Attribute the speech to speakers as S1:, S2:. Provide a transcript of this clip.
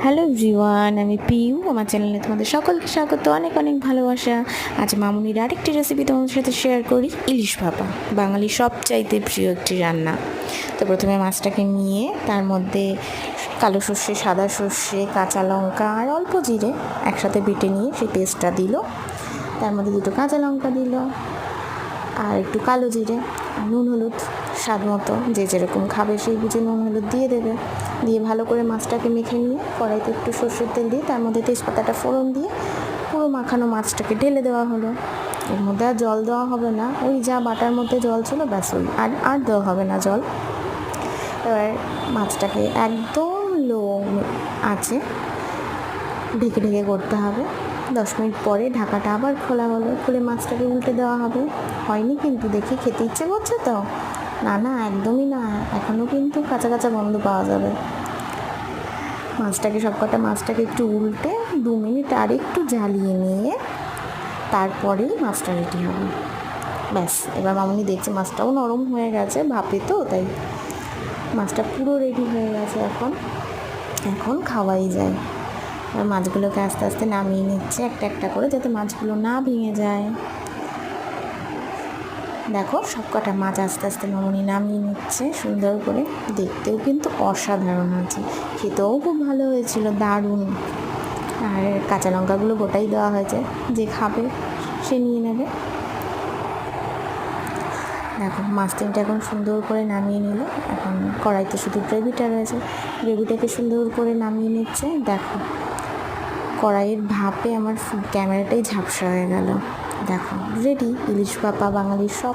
S1: Hello everyone, আমি পিউ। আমার চ্যানেলে তোমাদের সকলকে স্বাগত, অনেক অনেক ভালোবাসা। আজ মামুনির আরেকটি রেসিপি তোমাদের সাথে শেয়ার করি, ইলিশ ভাপা, বাঙালির সবচাইতে প্রিয় একটি রান্না। তো প্রথমে মাছটাকে নিয়ে তার মধ্যে কালো সর্ষে, সাদা সর্ষে, কাঁচা লঙ্কা আর অল্প জিরে একসাথে বেটে নিয়ে সেই পেস্টটা দিল। তার মধ্যে দুটো কাঁচা লঙ্কা দিল আর একটু কালো জিরে, নুন হলুদ স্বাদ মতো, যে যেরকম খাবে সেই বুঝে নুন হলুদ দিয়ে দেবে। দিয়ে ভালো করে মাছটাকে মেখে নিয়ে কড়াইতে একটু সর্ষের তেল দিয়ে তার মধ্যে তেজপাতাটা ফোড়ন দিয়ে পুরো মাখানো মাছটাকে ঢেলে দেওয়া হলো। এর মধ্যে আর জল দেওয়া হবে না, ওই যা বাটার মধ্যে জল ছিল ব্যাস, ওই আর দেওয়া হবে না জল। এবার মাছটাকে একদম লো আছে ঢেকে ঢেকে করতে হবে। 10 মিনিট পরে ঢাকাটা আবার খোলা হলো, খুলে মাছটাকে উল্টে দেওয়া হবে। হয়নি কিন্তু, দেখে খেতে ইচ্ছে করছে তো? না না, একদমই না, এখনও কিন্তু কাঁচা কাঁচা গন্ধ পাওয়া যাবে। মাছটাকে একটু উল্টে 2 মিনিট আর একটু জ্বালিয়ে নিয়ে তারপরেই মাছটা রেডি হবে। ব্যাস, এবার মামুনি দেখছে মাছটাও নরম হয়ে গেছে, ভাপে তো, তাই মাছটা পুরো রেডি হয়ে গেছে। এখন খাওয়াই যায়। আর মাছগুলোকে আস্তে আস্তে নামিয়ে নিচ্ছে একটা একটা করে, যাতে মাছগুলো না ভেঙে যায়। দেখো, সবকটা মাছ আস্তে আস্তে মামুনি নামিয়ে নিচ্ছে সুন্দর করে। দেখতেও কিন্তু অসাধারণ আছে, খেতেও খুব ভালো হয়েছিল, দারুণ। আর কাঁচা লঙ্কাগুলো গোটাই দেওয়া হয়েছে, যে খাবে সে নিয়ে নেবে। দেখো, মাছ তিনটা এখন সুন্দর করে নামিয়ে নিল। এখন কড়াইতে শুধু গ্রেভিটা রয়েছে, গ্রেভিটাকে সুন্দর করে নামিয়ে নিচ্ছে। দেখো, কড়াইয়ের ভাপে আমার ক্যামেরাটাই ঝাপসা হয়ে গেল। দেখো, রেডি ইলিশ ভাপা, বাঙালির সব